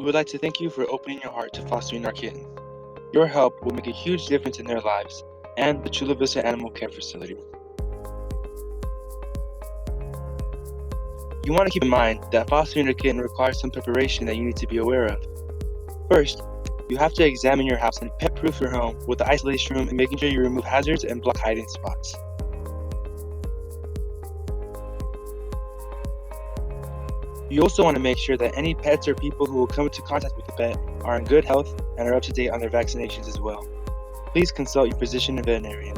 we would like to thank you for opening your heart to fostering our kittens. Your help will make a huge difference in their lives and the Chula Vista Animal Care Facility. You want to keep in mind that fostering a kitten requires some preparation that you need to be aware of. First, you have to examine your house and pet-proof your home with the isolation room and making sure you remove hazards and block hiding spots. You also want to make sure that any pets or people who will come into contact with the pet are in good health and are up to date on their vaccinations as well. Please consult your physician and veterinarian.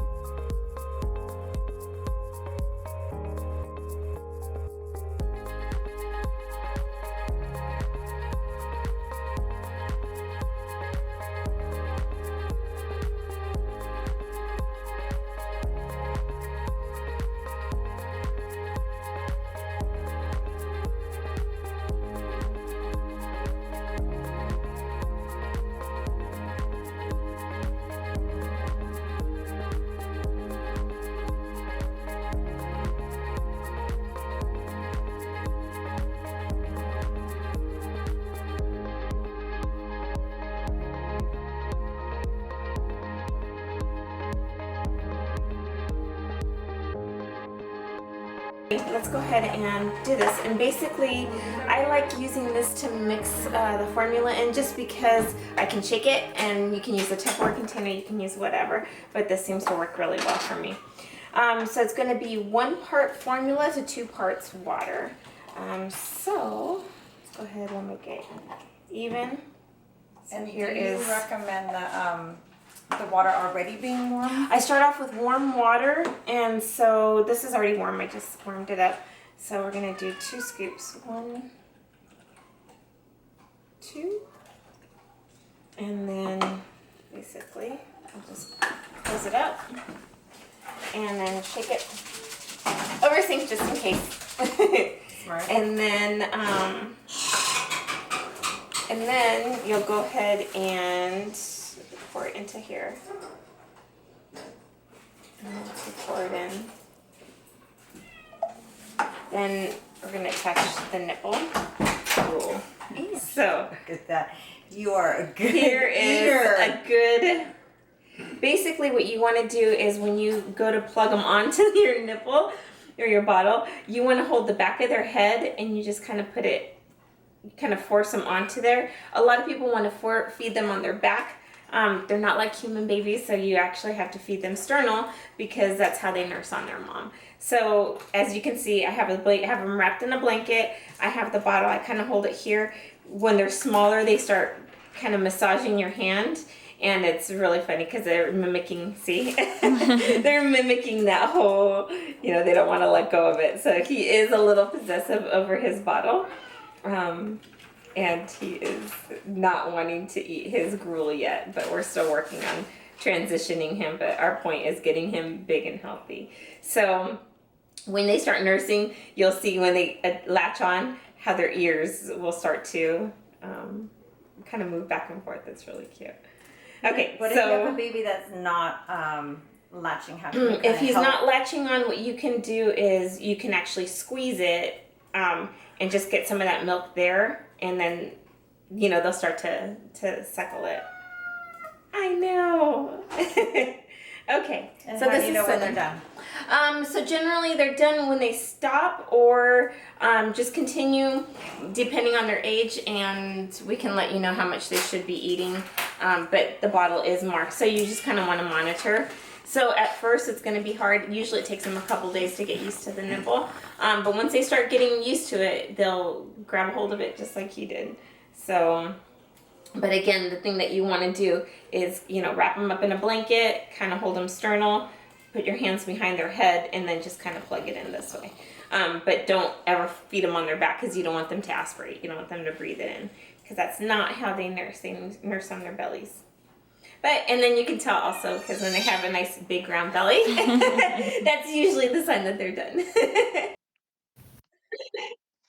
Let's go ahead and do this. And basically, I like using this to mix the formula in just because I can shake it, and you can use a Tupperware container, you can use whatever, but this seems to work really well for me. So it's going to be 1 part formula to 2 parts water. So let's go ahead and make it even. So And here do is. you recommend the water already being warm? I start off with warm water, and so this is already warm. I just warmed it up. So we're gonna do 2 scoops. 1, 2, and then basically I'll just close it up and then shake it over sink just in case. Smart. And then you'll go ahead and pour it into here. And once you pour it in, then we're going to attach the nipple. Cool. So Look at that. You are a good here is eater. a good, basically what you want to do is when you go to plug them onto your nipple or your bottle, you want to hold the back of their head and you just kind of put it, kind of force them onto there. A lot of people want to feed them on their back. They're not like human babies, so you actually have to feed them sternal because that's how they nurse on their mom. So as you can see, I have them wrapped in a blanket. I have the bottle. I kind of hold it here. When they're smaller, they start kind of massaging your hand, and it's really funny because they're mimicking. See, they're mimicking that whole. They don't want to let go of it. So he is a little possessive over his bottle. And he is not wanting to eat his gruel yet, but we're still working on transitioning him. But our point is getting him big and healthy. So when they start nursing, you'll see when they latch on how their ears will start to kind of move back and forth. It's really cute. Okay, But if you have a baby that's not latching, how can you if he's help? not latching on, what you can do is you can actually squeeze it and just get some of that milk there, and then they'll start to suckle it. I know. Okay, And so how this do you is know when Southern. they're done? So generally they're done when they stop, or just continue depending on their age, and we can let you know how much they should be eating. But the bottle is marked, so you just kind of want to monitor. So at first it's going to be hard. Usually it takes them a couple days to get used to the nipple. But once they start getting used to it, they'll grab a hold of it just like he did. So, but again, the thing that you want to do is, wrap them up in a blanket, kind of hold them sternal, put your hands behind their head, and then just kind of plug it in this way. But don't ever feed them on their back because you don't want them to aspirate. You don't want them to breathe it in because that's not how they nurse. They nurse on their bellies. And then you can tell also because when they have a nice big round belly, that's usually the sign that they're done.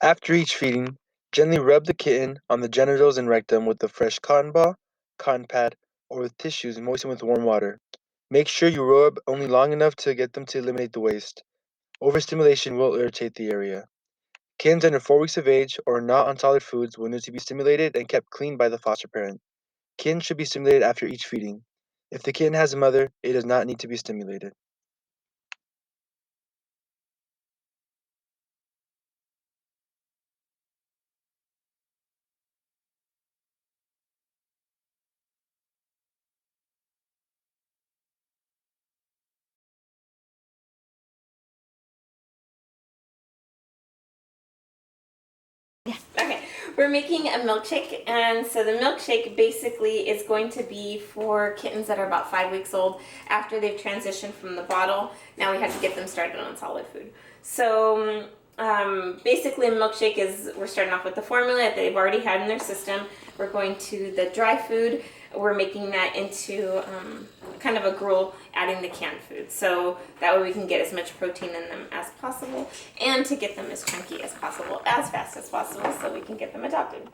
After each feeding, gently rub the kitten on the genitals and rectum with a fresh cotton ball, cotton pad, or with tissues moistened with warm water. Make sure you rub only long enough to get them to eliminate the waste. Overstimulation will irritate the area. Kittens under 4 weeks of age or not on solid foods will need to be stimulated and kept clean by the foster parent. Kittens should be stimulated after each feeding. If the kitten has a mother, it does not need to be stimulated. Okay, we're making a milkshake, and so the milkshake basically is going to be for kittens that are about 5 weeks old after they've transitioned from the bottle. Now we have to get them started on solid food. So basically a milkshake is, we're starting off with the formula that they've already had in their system. We're going to the dry food. We're making that into kind of a gruel, adding the canned food. So that way we can get as much protein in them as possible and to get them as chunky as possible, as fast as possible, so we can get them adopted.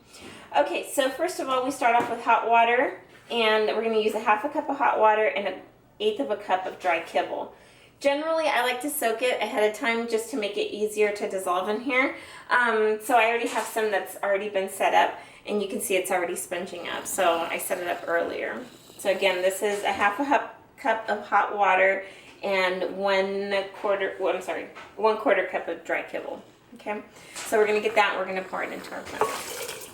Okay, so first of all, we start off with hot water, and we're going to use a half a cup of hot water and an eighth of a cup of dry kibble. Generally, I like to soak it ahead of time just to make it easier to dissolve in here. So I already have some that's already been set up, and you can see it's already sponging up. So I set it up earlier. So again, this is a half a cup of hot water and 1 quarter cup of dry kibble. Okay, so we're gonna get that and we're gonna pour it into our blender.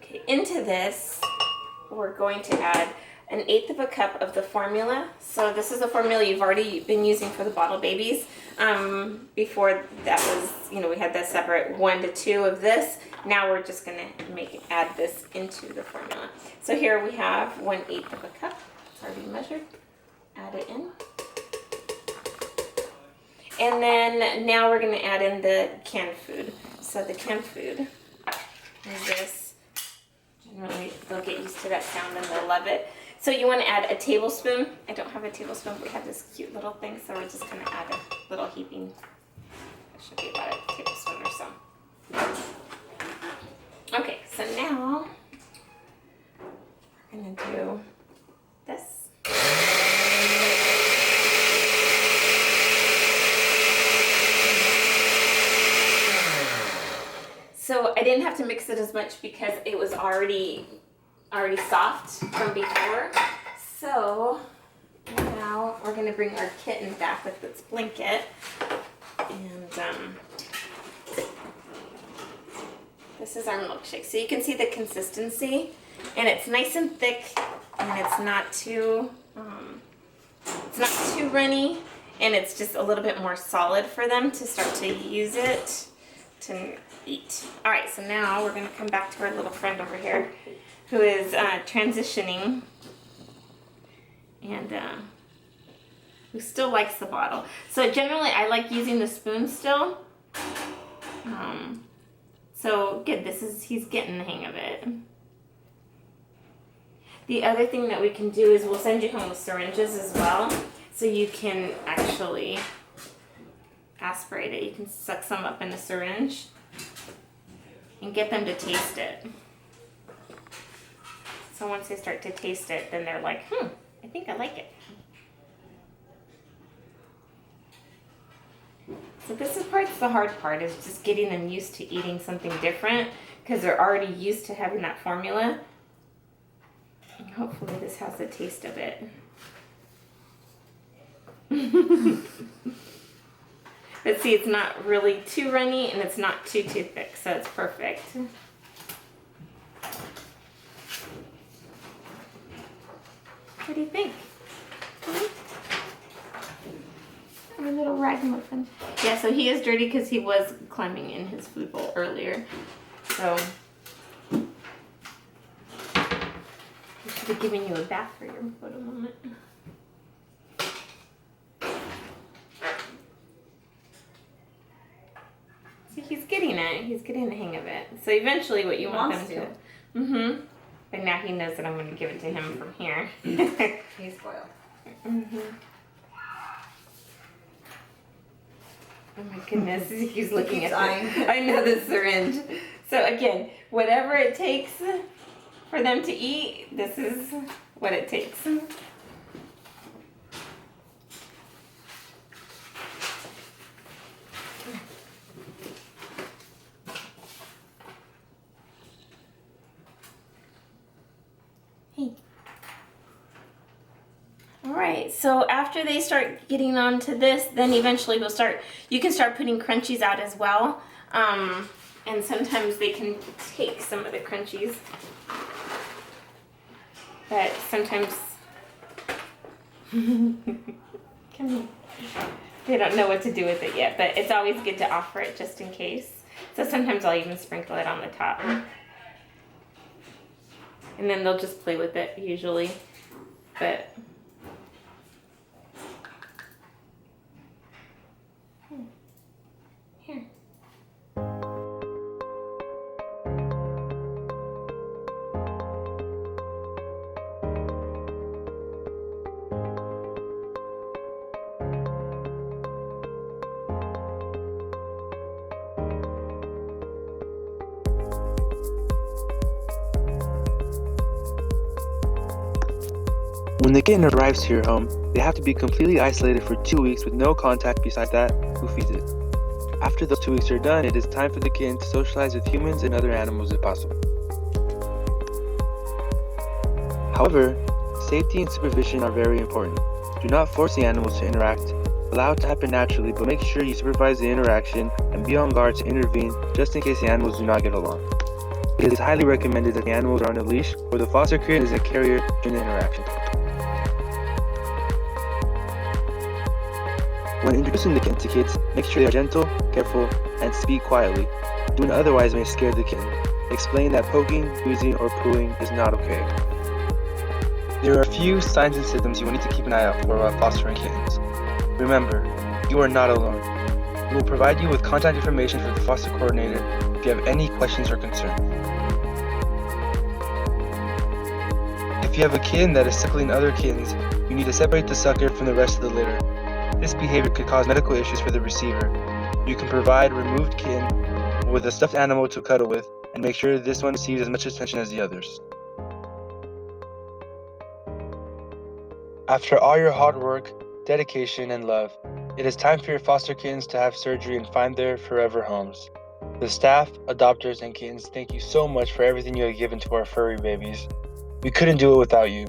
Okay, into this, we're going to add an eighth of a cup of the formula. So this is the formula you've already been using for the bottle babies. Before that was, we had that separate 1 to 2 of this. Now we're just gonna add this into the formula. So here we have 1/8 of a cup. It's already measured. Add it in. And then now we're gonna add in the canned food. So the canned food is this. Generally, they'll get used to that sound and they'll love it. So you want to add a tablespoon. I don't have a tablespoon, but we have this cute little thing, so we're just going to add a little heaping. It should be about a tablespoon or so. Okay, so now we're going to do this. So I didn't have to mix it as much because it was already soft from before. So now we're gonna bring our kitten back with its blanket, and this is our milkshake. So you can see the consistency, and it's nice and thick, and it's not too runny, and it's just a little bit more solid for them to start to use it to eat. All right, so now we're gonna come back to our little friend over here, who is transitioning and who still likes the bottle. So generally I like using the spoon still. So good, he's getting the hang of it. The other thing that we can do is we'll send you home with syringes as well, so you can actually aspirate it. You can suck some up in a syringe and get them to taste it. So once they start to taste it, then they're like, I think I like it. So this is the hard part, is just getting them used to eating something different, because they're already used to having that formula. And hopefully this has the taste of it. But see, it's not really too runny and it's not too thick, so it's perfect. What do you think? Our little ragamuffin. Yeah, so he is dirty because he was climbing in his food bowl earlier. So we should have given you a bath for your photo moment. See, he's getting it. He's getting the hang of it. So eventually what you want them to. Mm-hmm. But now he knows that I'm going to give it to him from here. He's spoiled. Mm-hmm. Oh my goodness, he's looking at the, I know, the syringe. So again, whatever it takes for them to eat, this is what it takes. All right, so after they start getting onto this, then eventually you can start putting crunchies out as well. And sometimes they can take some of the crunchies. But sometimes they don't know what to do with it yet, but it's always good to offer it just in case. So sometimes I'll even sprinkle it on the top. And then they'll just play with it usually. But here. When the kitten arrives to your home, they have to be completely isolated for 2 weeks with no contact besides that who feeds it. After those 2 weeks are done, it is time for the kitten to socialize with humans and other animals if possible. However, safety and supervision are very important. Do not force the animals to interact. Allow it to happen naturally, but make sure you supervise the interaction and be on guard to intervene just in case the animals do not get along. It is highly recommended that the animals are on a leash or the foster kitten is a carrier during the interaction. When introducing the kitten to kids, make sure they are gentle, careful, and speak quietly. Doing otherwise may scare the kitten. Explain that poking, squeezing, or pooing is not okay. There are a few signs and symptoms you will need to keep an eye out for while fostering kittens. Remember, you are not alone. We will provide you with contact information for the foster coordinator if you have any questions or concerns. If you have a kitten that is suckling other kittens, you need to separate the sucker from the rest of the litter. This behavior could cause medical issues for the receiver. You can provide removed kitten with a stuffed animal to cuddle with and make sure this one receives as much attention as the others. After all your hard work, dedication, and love, it is time for your foster kittens to have surgery and find their forever homes. The staff, adopters, and kittens, thank you so much for everything you have given to our furry babies. We couldn't do it without you.